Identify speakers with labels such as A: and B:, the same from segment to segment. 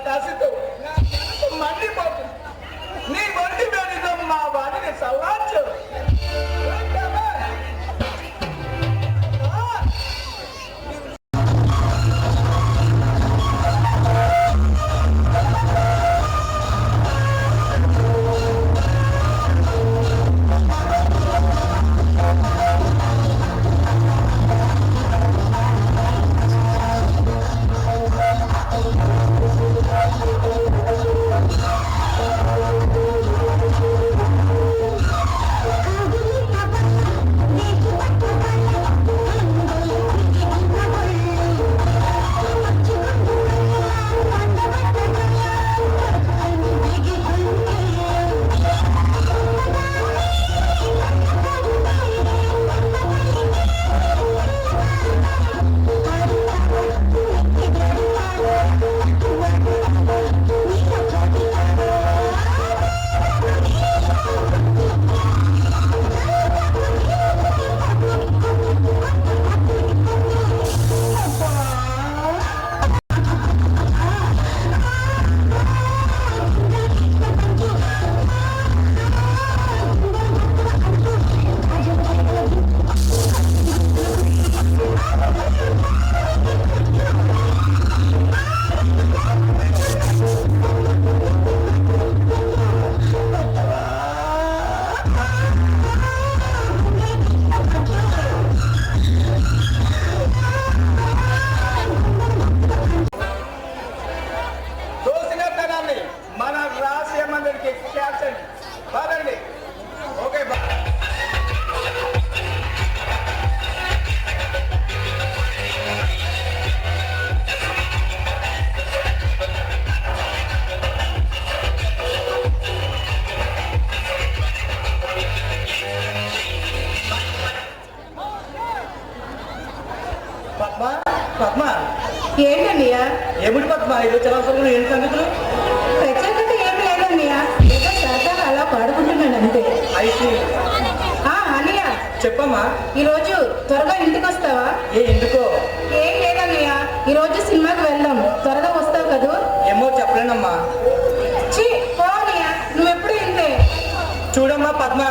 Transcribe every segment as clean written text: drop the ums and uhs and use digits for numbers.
A: కసితో నా మనసు మండిపోతుంది. నీ ఒంటి వేడితో మా వాడిని సవాల్చు. మన రాశి మందిరికి క్యాప్షన్ బాదండి. ఓకే పద్మ పద్మ
B: ఏంటన్నయ్యా?
A: ఏమిటి పద్మ ఈరోజు చాలా సమయంలో ఏంటి సంగతులు?
B: ప్రత్యేకత ఏం లేదన్నయ్యా, ఏదో సరదాగా అలా పాడుకుంటున్నాను అంతే.
A: అయితే
B: అన్నయ్య
A: చెప్పమ్మా.
B: ఈరోజు త్వరగా ఇంటికి వస్తావా?
A: ఎందుకో?
B: ఏం లేదన్నయ్య, ఈరోజు సినిమాకి వెళ్దాం, త్వరగా వస్తావు కదూ?
A: ఏమో చెప్పలేనమ్మా.
B: పో అన్నయ్య, నువ్వెప్పుడు ఇంతే.
A: చూడమ్మా పద్మ,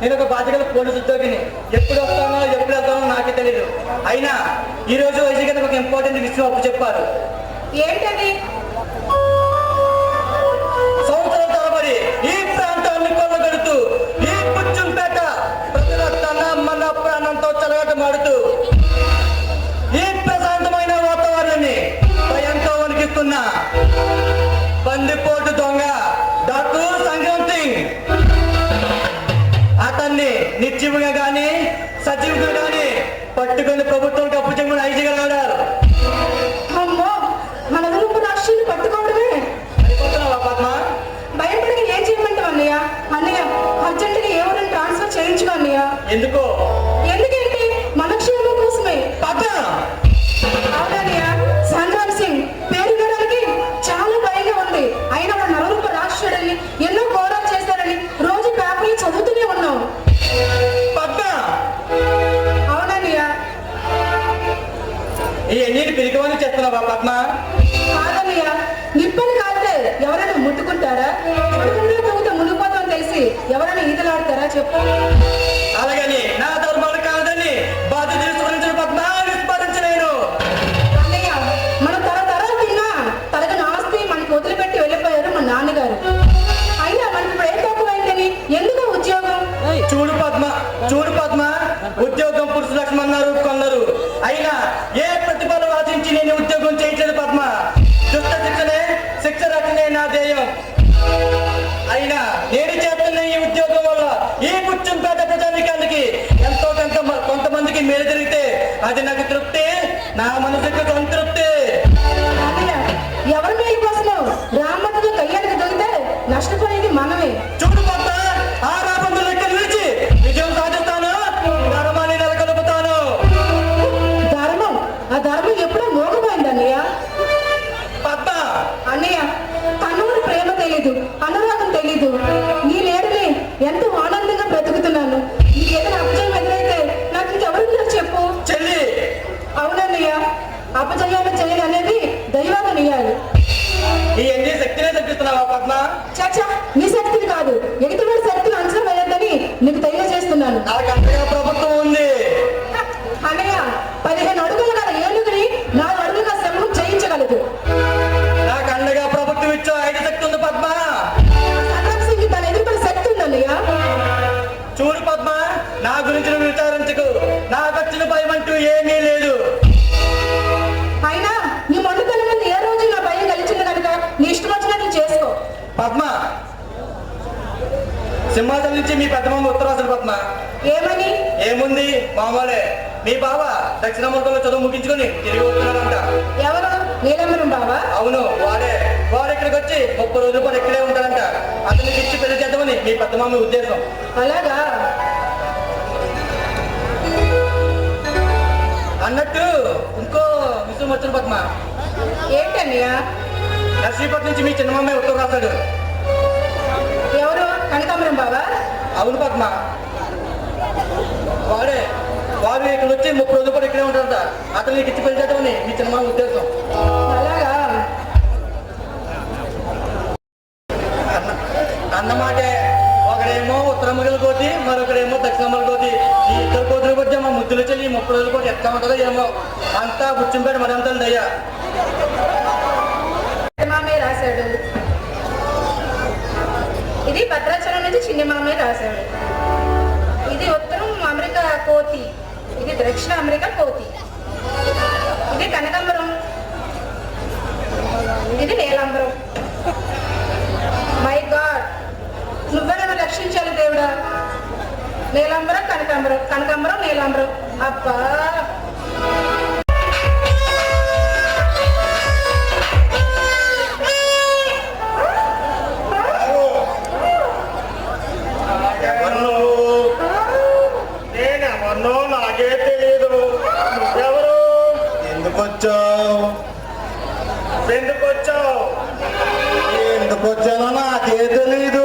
A: నేను ఒక బాధ్యత పోలీసు ఉద్యోగిని. ఎప్పుడు వస్తానో ఎప్పుడు వెళ్తానో నాకే తెలియదు. అయినా ఈరోజు వైజాగ్ ఒక ఇంపార్టెంట్ విషయం అప్పు చెప్పారు.
B: ఏంటది?
A: సంవత్సరం తరబడి ఈ ప్రాంతాన్ని కొల్లగడుతూ ఈ పుచ్చుంపేట ప్రజల తన మన ప్రాణంతో చెలగటమాడుతూ ఈ ప్రశాంతమైన వాతావరణాన్ని భయంతో వణికిస్తున్న బందిపోటు దొంగ డాక్టర్ సంగ్రామ్ సింగ్, అతన్ని నిర్జీవంగా గాని సజీవంగా గాని పట్టుకొని ప్రభుత్వం కప్పు చెమ్మని ఐజీగా రాడారు.
B: అమ్మో, మన గురుపు రాష్ట్రాన్ని పట్టుకోవడమే.
A: పద్మ,
B: భయపడికి ఏం చేయమంటావు అన్నయ్య? అన్నయ్య అర్జెంటుగా ఎవరైనా ట్రాన్స్ఫర్ చేయించుకో అన్నయ్య.
A: ఎందుకో?
B: ఎందుకంటే మన క్షేమం కోసమే.
A: పద్మ,
B: అవునన్నయ్య, సంగ్రామ్ సింగ్ పేరు వినడానికి చాలా భయంగా ఉంది. అయినా మన నలుగురు రాష్ట్రాలని ఎన్నో ఘోరాలు చేశారని రోజు పేపర్లు చదువుతూనే ఉన్నాం.
A: పద్మ,
B: అవునన్నయ్య.
A: ఎన్ని పిరికమని చెప్తున్నావా పద్మ?
B: కాదన్నయ్య, నిప్పని కాస్తే ఎవరైనా ముట్టుకుంటారా? తగ్గుతా మునిగిపోతాం తెలిసి ఎవరైనా ఈతలాడతారా చెప్పు?
A: అలాగని నా ధర్మాలు కాదని బాధ్యత విస్మరించిన పద్మ విస్మరించలేను.
B: అన్నయ్య, మన తరతరాలు తిన్నా తరగని ఆస్తి మనకి వదిలిపెట్టి వెళ్ళిపోయారు మా నాన్నగారు. అయినా మనకి ఇప్పుడు ఏం తక్కువైందని ఎందుకు ఉద్యోగం?
A: చూడు పద్మ, ఉద్యోగం పురుష లక్ష్మి అన్నారు కొన్నారు. అయినా ఏ ప్రతిఫలం ఆశించి నేను ఉద్యోగం చేయట్లేదు పద్మ. దుష్ట శిక్ష రక్షణే నా ధ్యేయం. అయినా నేను చేస్తున్న ఈ ఉద్యోగం వల్ల ఈ పుచ్చుంపేట ప్రజానికానికి ఎంతో కొంతమందికి మేలు జరిగితే అది నాకు తృప్తి, నా మనసుకు సంతృప్తి.
B: అన్నయ్య, ఎవరి మేలు కోసం రామతో కళ్యాణకి దొరికితే నష్టపోయేది మనమే.
A: చూడు పద్మ, ఆ రాబందు లెక్క నిలిచి విజయం సాధిస్తాను, ధర్మాన్ని నెలకొల్పుతాను.
B: ధర్మం? ఆ ధర్మం ఎప్పుడో మోగపోయింది అన్నయ్య.
A: పద్మ,
B: అన్నయ్య, తనూరు ప్రేమ తెలీదు, అనురాగం తెలీదు. నీ లేడని ఎంతో ఆనందంగా బ్రతుకుతున్నాను. నీకేదైనా అపజయం ఎదురైతే నాకు ఇంకెవరుందో చెప్పు.
A: చెల్లి.
B: అవునన్నయ్య, అపజయాలు చేయాలనేది దైవాన్ని నీయాలి.
A: అనుకుంటున్నావా పద్మ?
B: చాచా, నీ శక్తిని కాదు, ఎదుటివాడి శక్తిని అంచనా వేయొద్దని నీకు తెలియజేస్తున్నాను.
A: నాకు అంతగా ప్రభుత్వం ఉంది.
B: అన్నయ్య, 15 అడుగులు గల ఏనుగుని 4 అడుగులుగా సింహం జయించగలదు.
A: నాకు అండగా ప్రభుత్వం ఇచ్చో 5 శక్తి ఉంది పద్మ.
B: సంగ్రామ్ సింగ్ తన ఎదురుపడి శక్తి ఉందన్నయ్య.
A: చూడు పద్మ, నా గురించి నువ్వు విచారించకు. నాకు వచ్చిన భయం అంటూ ఏమీ లేదు.
B: అయినా నీ మొండితనం మీద ఏ రోజు నా భయం కలిసింది కనుక నీ ఇష్టం వచ్చినట్లు చేసుకో.
A: పద్మ, సింహాచలం నుంచి మీ పెద్దమ్మ ఉత్తరాసలు పద్మ.
B: ఏమని?
A: ఏముంది, మామూలే. మీ బావ దక్షిణామూర్తంలో చదువు ముగించుకొని తిరిగి వస్తున్నాడంట.
B: ఎవరు? నీలమ్మరం బావా?
A: అవును, వాడు ఇక్కడికి వచ్చి 30 రోజుల పాటు ఇక్కడే ఉంటాడంట. అతనికి ఇచ్చి పెళ్లి చేద్దామని మీ పెద్దమ్మ ఉద్దేశం.
B: అలాగా?
A: అన్నట్టు ఇంకో విషయం వచ్చిన పద్మ.
B: ఏంటన్నయ్య?
A: నర్సీపట్నం నుంచి మీ చిన్నమ్మ ఉత్తరం రాశాడు.
B: ఎవరు? కనకాంబరం బావా?
A: అవును పద్మ, వాడు ఇక్కడ వచ్చి 30 రోజుల పాటు ఇక్కడే ఉంటాడంట. అతనికి ఇచ్చి పెళ్లి చేద్దామని మీ చిన్నమ్మ ఉద్దేశం.
B: అలాగా?
A: అన్నమాటే. ఒకడేమో ఉత్తరమ్మగల కోతి, మరొకడేమో దక్షిణమ్మల కోతి. ఈ ఇద్దరు కోతుల మధ్య మా ముద్దులు చెల్లి 30 రోజుల పాటు ఎట్లా ఉంటుందో ఏమో. అంతా బుచ్చింపేట మరింత దయ్యా.
B: మామయ్య రాశాడు. ఇది భద్రాచలం నుంచి చిన్న మామయ్య రాశాడు. ఇది ఉత్తరం అమెరికా కోతి, ఇది దక్షిణ అమెరికా కోతి. ఇది కనకాంబరం, ఇది నీలాంబరం. మై గాడ్, నువ్వే నన్ను రక్షించాలి దేవుడా. నీలాంబరం కనకాంబరం, కనకాంబరం నీలాంబరం. అబ్బా,
A: నేనెవరినో నాకే తెలియదు. నువ్వెవరు? ఎందుకు వచ్చానో నాకే తెలీదు.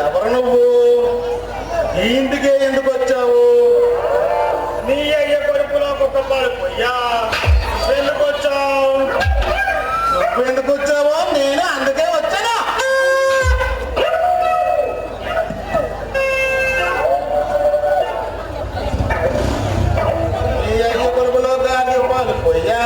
A: ఎవరు నువ్వు? ఈ ఇంటికే ఎందుకు వచ్చావు? నీ అయ్య కొడుకులో ఒక పడిపోయా. ఎందుకు వచ్చావు? నువ్వు ఎందుకు వచ్చావో నేను అందుకే వచ్చాను. నీ అయ్య కొడుకులో గాడి పడిపోయా.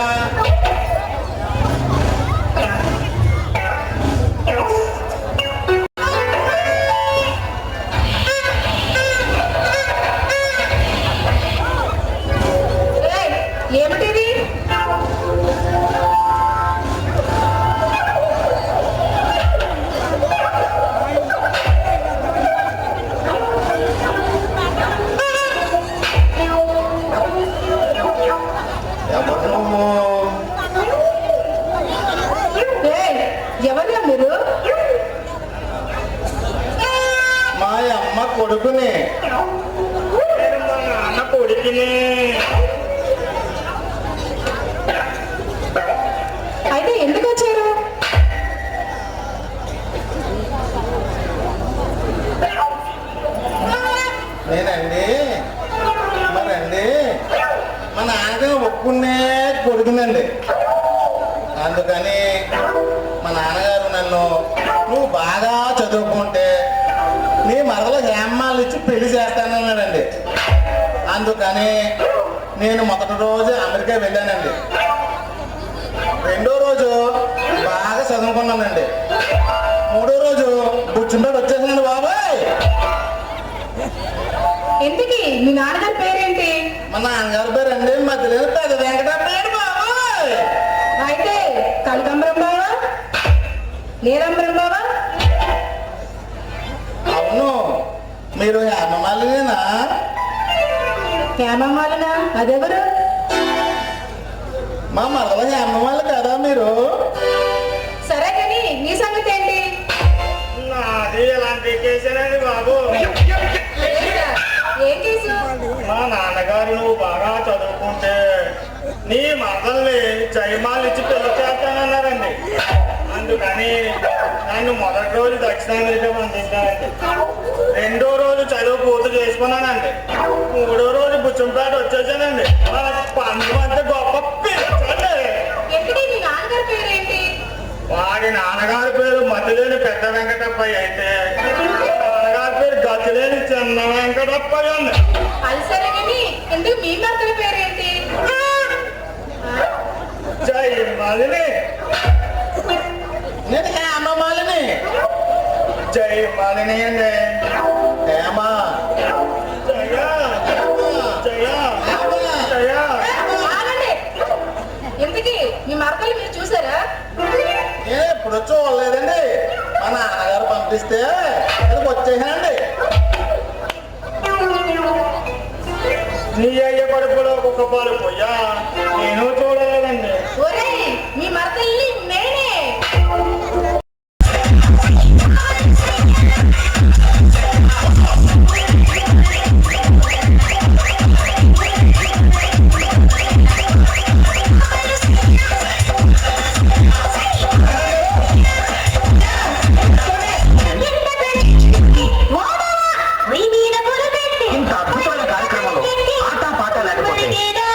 B: ఏమిటిది? ఎవరు మీరు?
A: మా అమ్మ కొడుకుని. అన్న కొడుకుని.
B: అయితే ఎందుకు వచ్చారు?
A: నేనండి, మరండి మా నాన్నగారు ఒప్పుకునే కొడుకునండి. అందుకని మా నాన్నగారు నన్ను నువ్వు బాగా చదువుకుంటే నీ మరదలు హేమాలు ఇచ్చి పెళ్లి చేస్తానన్నాడండి. అందుకని నేను మొదటి రోజు అమెరికా వెళ్ళానండి. రెండో రోజు బాగా చదువుకున్నానండి. మూడో రోజు బుచ్చుంటాడు వచ్చేసానండి బాబాయ్.
B: ఎందుకు? మీ నాన్నగారి పేరేంటి?
A: మా నాన్నగారి పేరు అండి మధ్యలో పెద్ద వెంకటప్పయ్య బాబాయ్.
B: అయితే కనకాంబరం బావా, నీలాంబరం బావా?
A: అవును, మీరు హేమమాలినేనా?
B: హేమమాలినా? అదెవరు?
A: మా మరదల హేమమాలి కదా మీరు?
B: సరే కానీ నీ సంగతి ఏంటి?
A: నాది ఎలాంటి కేసేనండి బాబు.
B: ఏంటా? ఏం కేసు?
A: మా నాన్నగారు నువ్వు బాగా చదువుకుంటే నీ మరదల్ని జయమాలు ఇచ్చి పెళ్లి చేస్తానన్నారండి. అందుకని నన్ను మొదటి రోజు దక్షిణ అమెరికా పంపించానండి. రెండో రోజు చదువు పూర్తి చేసుకున్నానండి. మూడో రోజు బుచ్చు కొంచెంపేట వచ్చేసానండి. మన పండు అంటే గొప్ప పిచ్చండి.
B: ఎక్కడి మీ నాన్నగారి పేరేంటి?
A: వాడి నాన్నగారి పేరు మతిలేని పెద్ద వెంకటప్పయ్య అయితే నాన్నగారి పేరు గతిలేని చిన్న వెంకటప్పయ్య అండి.
B: అది సరే కానీ ఎందుకు మీ భర్తల పేరేంటి?
A: జై మాలిని. నేను హేమ మాలిని. జై మాలిని అండి. హేమ జయ జయ జయ.
B: ఆగండి. ఎందుకు మీ మరకలు మీరు చూసారా?
A: నేను ఎప్పుడు చూడలేదండి. మా నాన్నగారు పంపిస్తే అది వచ్చేసానండి. నీ అయ్య కడుపులో ఒక పాలు పోయా నేను చూడలేదండి.
B: ఒరేయ్ మీ మరకల్ని నేనే.
C: ఇంత అద్భుతమైన కార్యక్రమంలో ఆట పాట లేకపోతే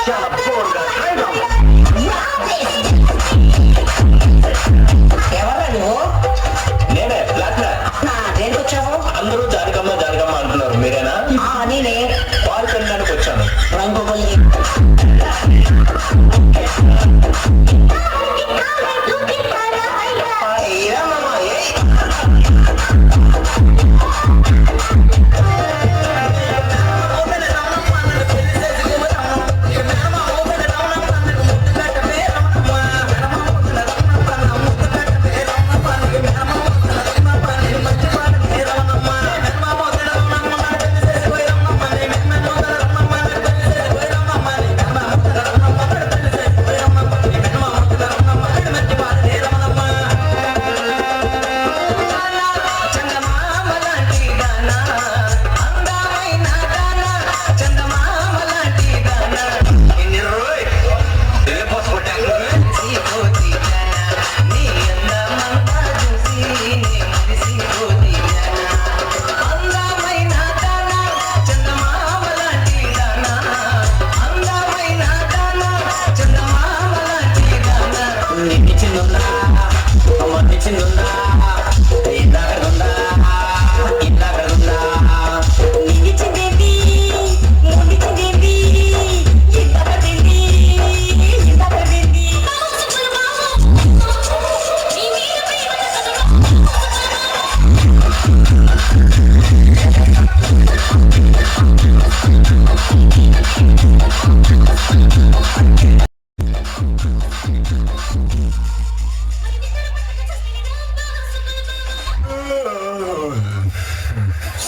C: చాలా బోర్గా
D: ఎవరా నువ్వు?
C: నేనే ఫ్లాట్
D: దేనికి వచ్చావు?
C: అందరూ జానకమ్మ జానకమ్మ అంటున్నారు, మీరేనా?
D: నేనే
C: పాలు తినడానికి వచ్చాను.
D: రంగు కొల్లి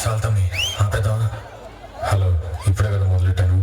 E: సాల్తమ్మి ఆపేద్దామా? హలో, ఇప్పుడే కదా మొదలెట్టాను.